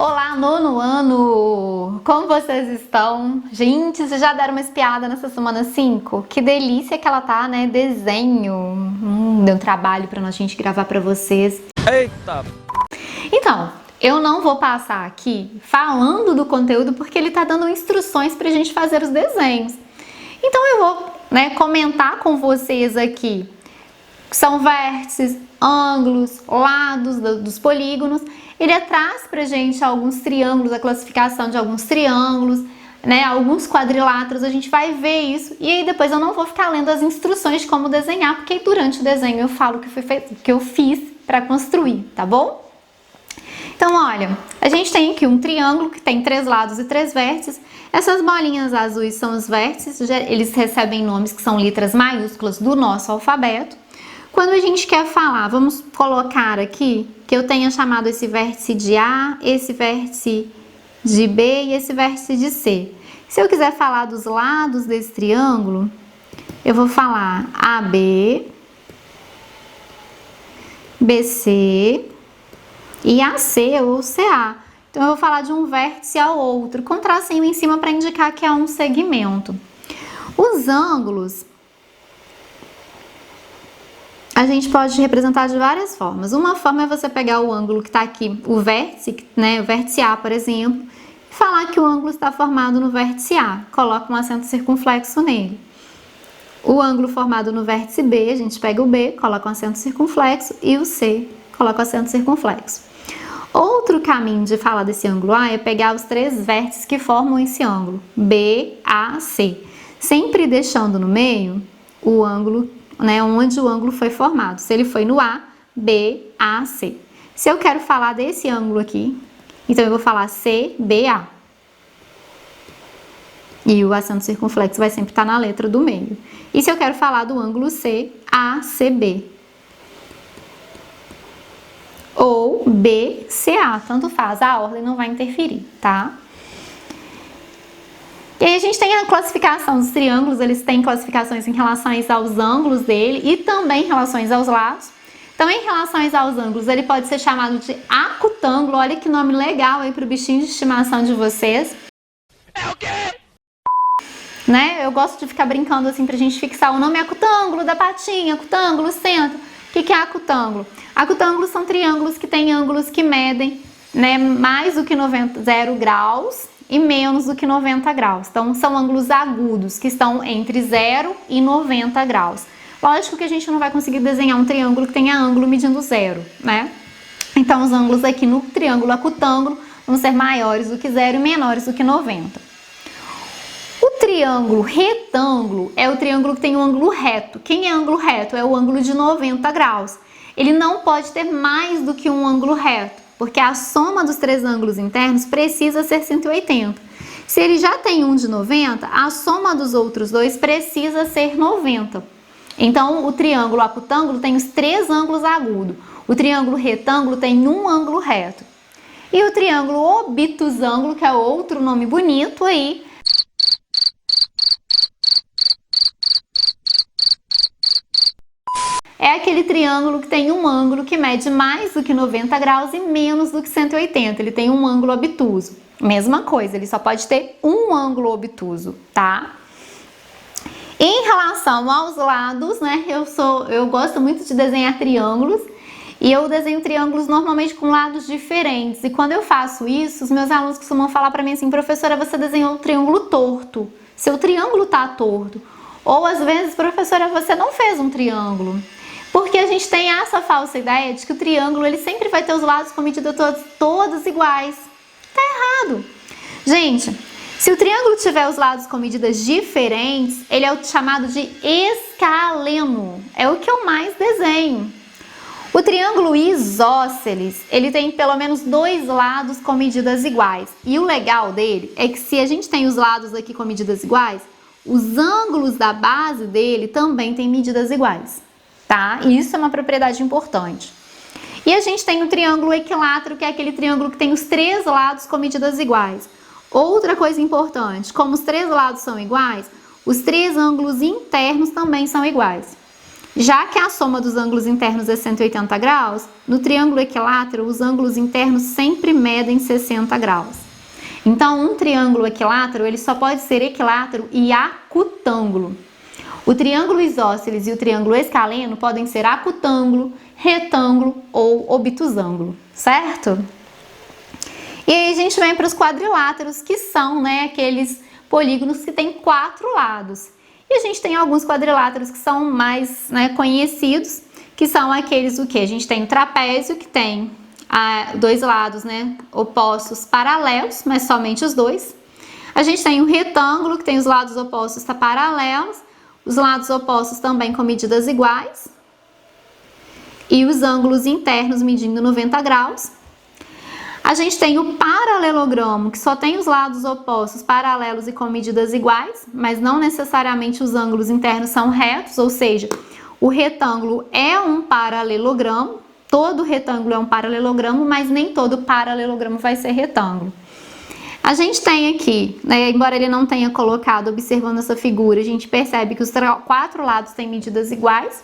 Olá, nono ano! Como vocês estão? Gente, vocês já deram uma espiada nessa semana 5? Que delícia que ela tá, né? Desenho. Deu um trabalho pra gente gravar pra vocês. Eita! Então, eu não vou passar aqui falando do conteúdo porque ele tá dando instruções pra gente fazer os desenhos. Então eu vou, comentar com vocês aqui. São vértices, ângulos, lados dos polígonos. Ele traz pra gente alguns triângulos, a classificação de alguns triângulos, alguns quadriláteros, a gente vai ver isso. E aí depois eu não vou ficar lendo as instruções de como desenhar, porque durante o desenho eu falo o que eu fiz para construir, tá bom? Então, olha, a gente tem aqui um triângulo que tem 3 lados e 3 vértices. Essas bolinhas azuis são os vértices, eles recebem nomes que são letras maiúsculas do nosso alfabeto. Quando a gente quer falar, vamos colocar aqui que eu tenha chamado esse vértice de A, esse vértice de B e esse vértice de C. Se eu quiser falar dos lados desse triângulo, eu vou falar AB, BC e AC ou CA. Então, eu vou falar de um vértice ao outro, com tracinho em cima para indicar que é um segmento. Os ângulos a gente pode representar de várias formas. Uma forma é você pegar o ângulo que está aqui, o vértice, o vértice A, por exemplo, e falar que o ângulo está formado no vértice A. Coloca um acento circunflexo nele. O ângulo formado no vértice B, a gente pega o B, coloca um acento circunflexo, e o C, coloca o acento circunflexo. Outro caminho de falar desse ângulo A é pegar os 3 vértices que formam esse ângulo, B, A, C. Sempre deixando no meio o ângulo, onde o ângulo foi formado. Se ele foi no A, B, A, C. Se eu quero falar desse ângulo aqui, então eu vou falar C, B, A. E o acento circunflexo vai sempre estar na letra do meio. E se eu quero falar do ângulo C, A, C, B. Ou B, C, A. Tanto faz, a ordem não vai interferir, tá? E aí a gente tem a classificação dos triângulos, eles têm classificações em relação aos ângulos dele e também em relação aos lados. Então, em relação aos ângulos, ele pode ser chamado de acutângulo. Olha que nome legal aí para o bichinho de estimação de vocês. É o quê? Eu gosto de ficar brincando assim pra gente fixar o nome acutângulo da patinha, acutângulo, centro. O que é acutângulo? Acutângulos são triângulos que têm ângulos que medem mais do que 0 graus e menos do que 90 graus. Então, são ângulos agudos, que estão entre 0 e 90 graus. Lógico que a gente não vai conseguir desenhar um triângulo que tenha ângulo medindo 0, Então, os ângulos aqui no triângulo acutângulo vão ser maiores do que 0 e menores do que 90. O triângulo retângulo é o triângulo que tem um ângulo reto. Quem é ângulo reto? É o ângulo de 90 graus. Ele não pode ter mais do que um ângulo reto, porque a soma dos 3 ângulos internos precisa ser 180. Se ele já tem um de 90, a soma dos outros 2 precisa ser 90. Então, o triângulo acutângulo tem os 3 ângulos agudos. O triângulo retângulo tem um ângulo reto. E o triângulo obtusângulo, que é outro nome bonito aí, é aquele triângulo que tem um ângulo que mede mais do que 90 graus e menos do que 180. Ele tem um ângulo obtuso. Mesma coisa, ele só pode ter um ângulo obtuso, tá? Em relação aos lados, eu gosto muito de desenhar triângulos e eu desenho triângulos normalmente com lados diferentes. E quando eu faço isso, os meus alunos costumam falar pra mim assim: professora, você desenhou um triângulo torto. Seu triângulo tá torto. Ou às vezes, professora, você não fez um triângulo. Porque a gente tem essa falsa ideia de que o triângulo ele sempre vai ter os lados com medida todos iguais. Tá errado. Gente, se o triângulo tiver os lados com medidas diferentes, ele é o chamado de escaleno. É o que eu mais desenho. O triângulo isósceles, ele tem pelo menos 2 lados com medidas iguais. E o legal dele é que se a gente tem os lados aqui com medidas iguais, os ângulos da base dele também têm medidas iguais. Tá? Isso é uma propriedade importante. E a gente tem o triângulo equilátero, que é aquele triângulo que tem os 3 lados com medidas iguais. Outra coisa importante, como os 3 lados são iguais, os 3 ângulos internos também são iguais. Já que a soma dos ângulos internos é 180 graus, no triângulo equilátero os ângulos internos sempre medem 60 graus. Então, um triângulo equilátero ele só pode ser equilátero e acutângulo. O triângulo isósceles e o triângulo escaleno podem ser acutângulo, retângulo ou obtusângulo, certo? E aí a gente vem para os quadriláteros, que são, aqueles polígonos que têm 4 lados. E a gente tem alguns quadriláteros que são mais conhecidos, que são aqueles o que? A gente tem o trapézio, que tem 2 lados opostos paralelos, mas somente os 2. A gente tem o retângulo, que tem os lados opostos paralelos, os lados opostos também com medidas iguais. E os ângulos internos medindo 90 graus. A gente tem o paralelogramo, que só tem os lados opostos paralelos e com medidas iguais, mas não necessariamente os ângulos internos são retos, ou seja, o retângulo é um paralelogramo, todo retângulo é um paralelogramo, mas nem todo paralelogramo vai ser retângulo. A gente tem aqui, embora ele não tenha colocado, observando essa figura, a gente percebe que os 4 lados têm medidas iguais,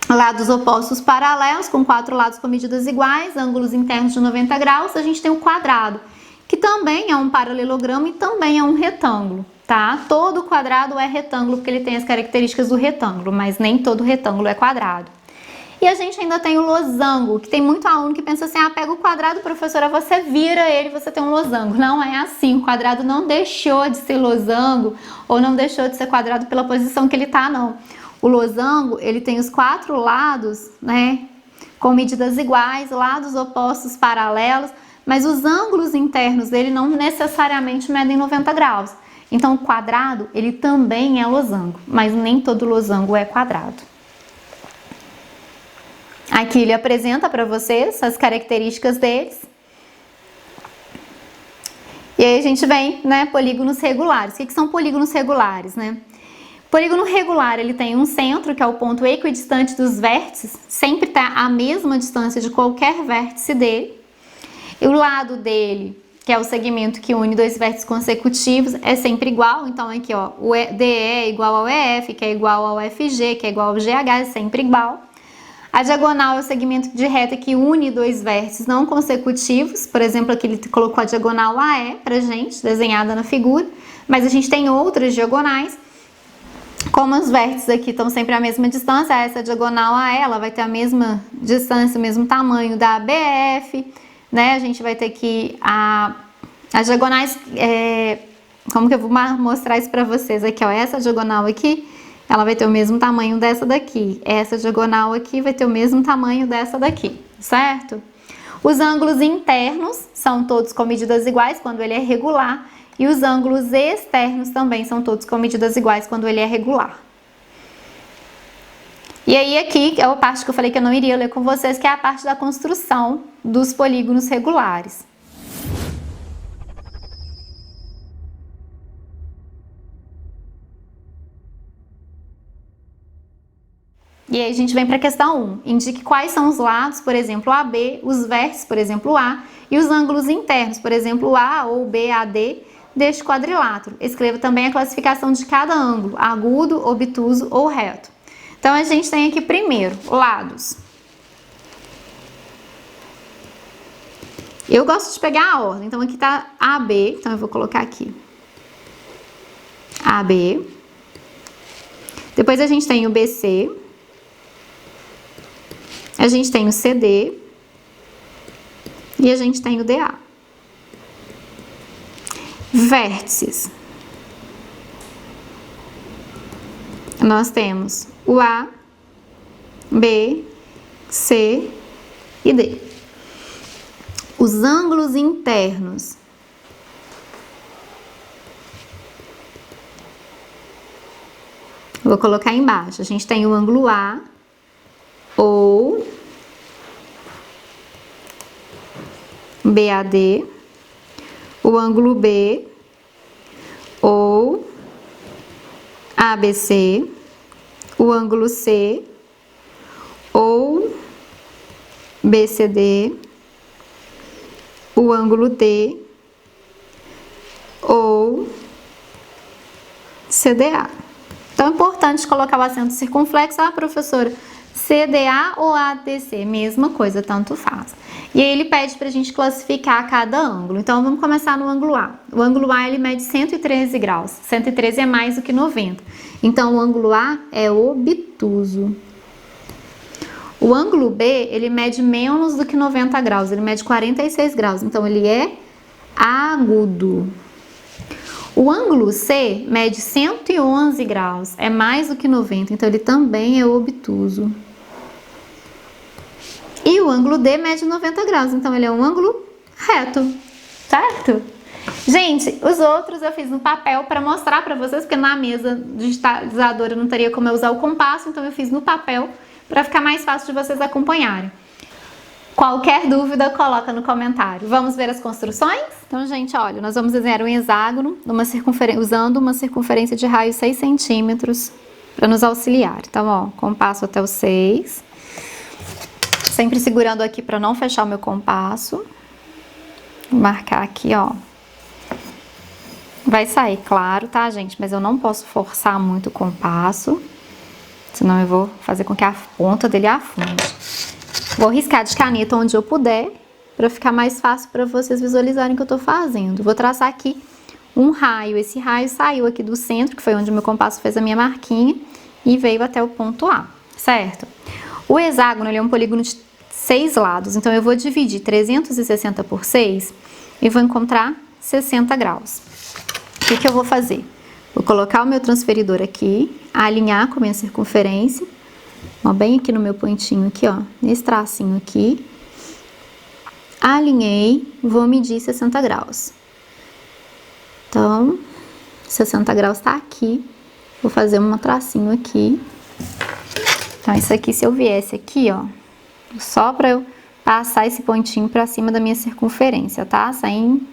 lados opostos paralelos, com 4 lados com medidas iguais, ângulos internos de 90 graus, a gente tem o quadrado, que também é um paralelogramo e também é um retângulo, tá? Todo quadrado é retângulo porque ele tem as características do retângulo, mas nem todo retângulo é quadrado. E a gente ainda tem o losango, que tem muito aluno que pensa assim, pega o quadrado, professora, você vira ele, você tem um losango. Não é assim, o quadrado não deixou de ser losango, ou não deixou de ser quadrado pela posição que ele tá, não. O losango, ele tem os 4 lados, com medidas iguais, lados opostos paralelos, mas os ângulos internos dele não necessariamente medem 90 graus. Então, o quadrado, ele também é losango, mas nem todo losango é quadrado. Aqui ele apresenta para vocês as características deles. E aí a gente vem, polígonos regulares. O que são polígonos regulares, Polígono regular, ele tem um centro, que é o ponto equidistante dos vértices, sempre está à mesma distância de qualquer vértice dele. E o lado dele, que é o segmento que une 2 vértices consecutivos, é sempre igual. Então aqui, o DE é igual ao EF, que é igual ao FG, que é igual ao GH, é sempre igual. A diagonal é o segmento de reta que une 2 vértices não consecutivos. Por exemplo, aqui ele colocou a diagonal AE pra gente, desenhada na figura. Mas a gente tem outras diagonais. Como os vértices aqui estão sempre à mesma distância, essa diagonal AE, ela vai ter a mesma distância, o mesmo tamanho da BF, A gente vai ter que as diagonais, como que eu vou mostrar isso para vocês aqui, essa diagonal aqui, ela vai ter o mesmo tamanho dessa daqui. Essa diagonal aqui vai ter o mesmo tamanho dessa daqui, certo? Os ângulos internos são todos com medidas iguais quando ele é regular. E os ângulos externos também são todos com medidas iguais quando ele é regular. E aí aqui é a parte que eu falei que eu não iria ler com vocês, que é a parte da construção dos polígonos regulares. E aí a gente vem para a questão 1. Indique quais são os lados, por exemplo, AB, os vértices, por exemplo, A, e os ângulos internos, por exemplo, A ou BAD, deste quadrilátero. Escreva também a classificação de cada ângulo, agudo, obtuso ou reto. Então, a gente tem aqui primeiro, lados. Eu gosto de pegar a ordem, então aqui está AB, então eu vou colocar aqui AB. Depois a gente tem o BC. A gente tem o CD. E a gente tem o DA. Vértices. Nós temos o A, B, C e D. Os ângulos internos. Vou colocar embaixo. A gente tem o ângulo A ou BAD, o ângulo B ou ABC, o ângulo C ou BCD, o ângulo D ou CDA. Então é importante colocar o acento circunflexo. Ah, professora, CDA ou ADC? Mesma coisa, tanto faz. E aí ele pede pra gente classificar cada ângulo. Então vamos começar no ângulo A. O ângulo A ele mede 113 graus. 113 é mais do que 90. Então o ângulo A é obtuso. O ângulo B, ele mede menos do que 90 graus, ele mede 46 graus, então ele é agudo. O ângulo C mede 111 graus, é mais do que 90, então ele também é obtuso. E o ângulo D mede 90 graus, então ele é um ângulo reto, certo? Gente, os outros eu fiz no papel para mostrar para vocês, porque na mesa digitalizadora não teria como eu usar o compasso, então eu fiz no papel para ficar mais fácil de vocês acompanharem. Qualquer dúvida, coloca no comentário. Vamos ver as construções? Então, gente, olha, nós vamos desenhar um hexágono usando uma circunferência de raio 6 centímetros para nos auxiliar. Então, ó, compasso até o 6. Sempre segurando aqui para não fechar o meu compasso. Vou marcar aqui, ó. Vai sair claro, tá, gente? Mas eu não posso forçar muito o compasso, senão eu vou fazer com que a ponta dele afunde. Vou riscar de caneta onde eu puder, para ficar mais fácil para vocês visualizarem o que eu tô fazendo. Vou traçar aqui um raio. Esse raio saiu aqui do centro, que foi onde o meu compasso fez a minha marquinha, e veio até o ponto A, certo? O hexágono, ele é um polígono de 6 lados, então eu vou dividir 360 por 6 e vou encontrar 60 graus. O que eu vou fazer? Vou colocar o meu transferidor aqui, alinhar com a minha circunferência, ó, bem aqui no meu pontinho aqui, ó, nesse tracinho aqui. Alinhei, vou medir 60 graus. Então, 60 graus tá aqui. Vou fazer um tracinho aqui. Então, isso aqui, se eu viesse aqui, ó, só pra eu passar esse pontinho pra cima da minha circunferência, tá? Sem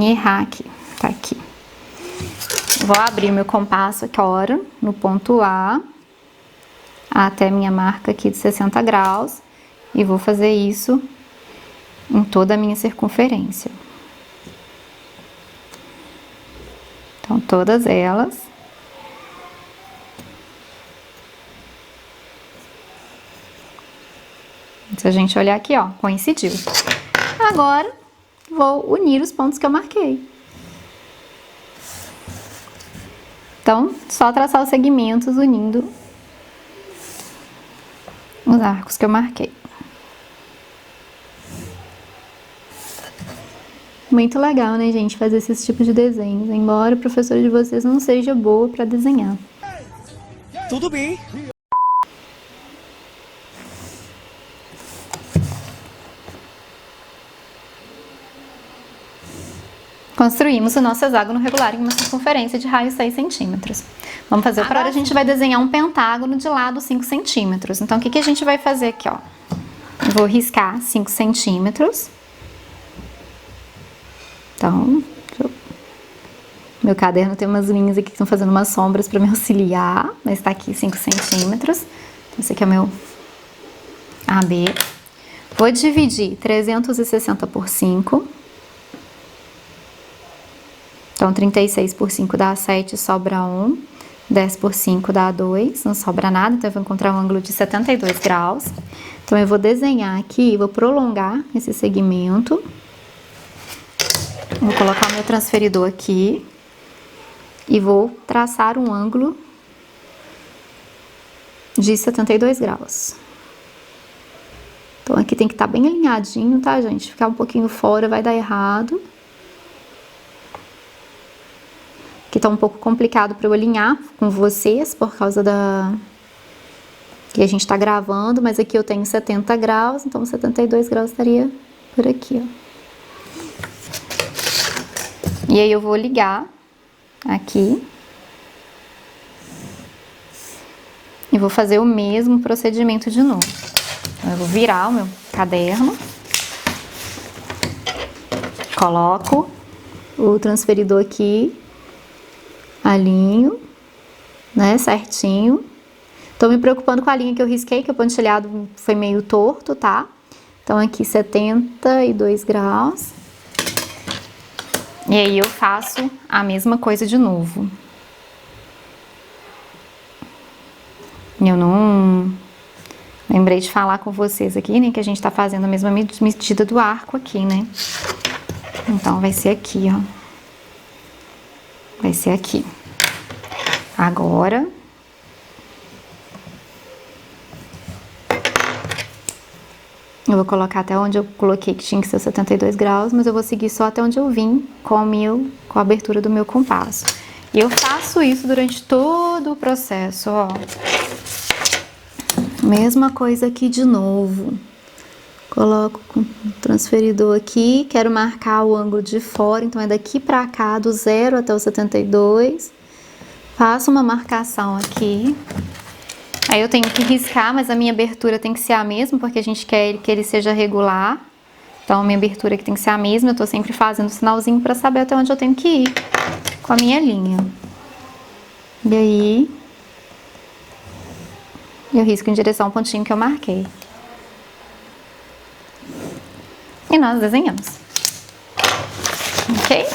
errar aqui, tá aqui. Vou abrir meu compasso aqui, ó, no ponto A, até minha marca aqui de 60 graus, e vou fazer isso em toda a minha circunferência. Então, todas elas. Se a gente olhar aqui, ó, coincidiu. Agora, vou unir os pontos que eu marquei. Então, só traçar os segmentos unindo os arcos que eu marquei. Muito legal, né, gente, fazer esses tipos de desenhos, embora a professora de vocês não seja boa para desenhar. Tudo bem. Construímos o nosso hexágono regular em uma circunferência de raio 6 centímetros. Vamos fazer agora a gente vai desenhar um pentágono de lado 5 centímetros. Então, o que a gente vai fazer aqui, ó? Eu vou riscar 5 centímetros. Então, meu caderno tem umas linhas aqui que estão fazendo umas sombras para me auxiliar, mas tá aqui 5 centímetros. Então, esse aqui é o meu AB. Vou dividir 360 por 5. Então, 36 por 5 dá 7, sobra 1. 10 por 5 dá 2, não sobra nada. Então, eu vou encontrar um ângulo de 72 graus. Então, eu vou desenhar aqui, vou prolongar esse segmento. Vou colocar o meu transferidor aqui. E vou traçar um ângulo de 72 graus. Então, aqui tem que estar bem alinhadinho, tá, gente? Ficar um pouquinho fora vai dar errado. Aqui tá um pouco complicado para eu alinhar com vocês por causa da que a gente tá gravando, mas aqui eu tenho 70 graus, então 72 graus estaria por aqui, ó. E aí eu vou ligar aqui e vou fazer o mesmo procedimento de novo. Então, eu vou virar o meu caderno, coloco o transferidor aqui, alinho, né, certinho. Tô me preocupando com a linha que eu risquei, que o pontilhado foi meio torto, tá? Então, aqui 72 graus. E aí, eu faço a mesma coisa de novo. Eu não lembrei de falar com vocês aqui, né, que a gente tá fazendo a mesma medida do arco aqui, né? Então, vai ser aqui, ó. Vai ser aqui. Agora... eu vou colocar até onde eu coloquei que tinha que ser 72 graus, mas eu vou seguir só até onde eu vim com a abertura do meu compasso. E eu faço isso durante todo o processo, ó. Mesma coisa aqui de novo. Coloco o transferidor aqui, quero marcar o ângulo de fora, então é daqui pra cá, do 0 até o 72. Faço uma marcação aqui. Aí eu tenho que riscar, mas a minha abertura tem que ser a mesma, porque a gente quer que ele seja regular. Então, a minha abertura aqui tem que ser a mesma, eu tô sempre fazendo sinalzinho pra saber até onde eu tenho que ir com a minha linha. E aí, eu risco em direção ao pontinho que eu marquei. E nós desenhamos. Ok?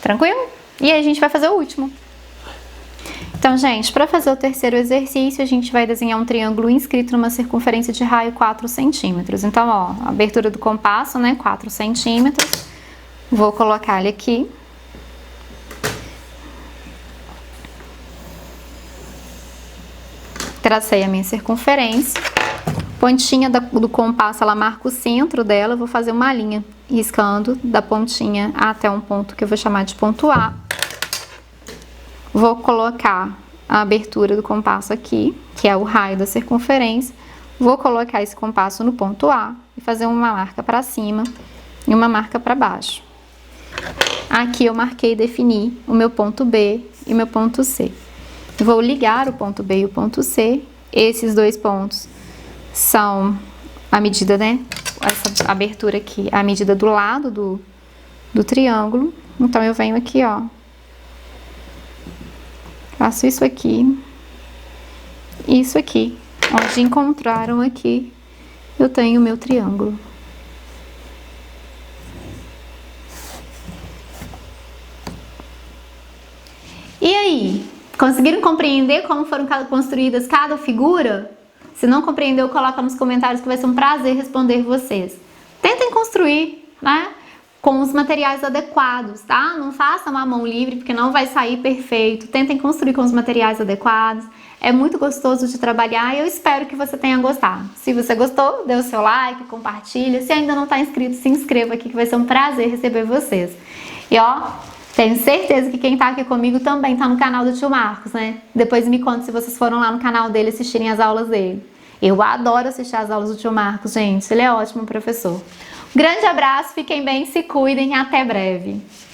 Tranquilo? E aí a gente vai fazer o último. Então, gente, para fazer o terceiro exercício, a gente vai desenhar um triângulo inscrito numa circunferência de raio 4 centímetros. Então, ó, a abertura do compasso, né, 4 centímetros. Vou colocar ele aqui. Tracei a minha circunferência. Pontinha do compasso, ela marca o centro dela. Vou fazer uma linha riscando da pontinha até um ponto que eu vou chamar de ponto A. Vou colocar a abertura do compasso aqui, que é o raio da circunferência. Vou colocar esse compasso no ponto A e fazer uma marca para cima e uma marca para baixo. Aqui eu marquei e defini o meu ponto B e meu ponto C. Vou ligar o ponto B e o ponto C. Esses dois pontos são a medida, né? Essa abertura aqui, a medida do lado do triângulo. Então, eu venho aqui, ó. Faço isso aqui. Isso aqui. Onde encontraram aqui, eu tenho o meu triângulo. E aí? Conseguiram compreender como foram construídas cada figura? Se não compreendeu, coloca nos comentários que vai ser um prazer responder vocês. Tentem construir, né? Com os materiais adequados, tá? Não façam à mão livre, porque não vai sair perfeito. Tentem construir com os materiais adequados. É muito gostoso de trabalhar e eu espero que você tenha gostado. Se você gostou, dê o seu like, compartilha. Se ainda não está inscrito, se inscreva aqui, que vai ser um prazer receber vocês. E ó, tenho certeza que quem tá aqui comigo também tá no canal do tio Marcos, né? Depois me conta se vocês foram lá no canal dele assistirem as aulas dele. Eu adoro assistir as aulas do tio Marcos, gente. Ele é ótimo professor. Grande abraço, fiquem bem, se cuidem e até breve.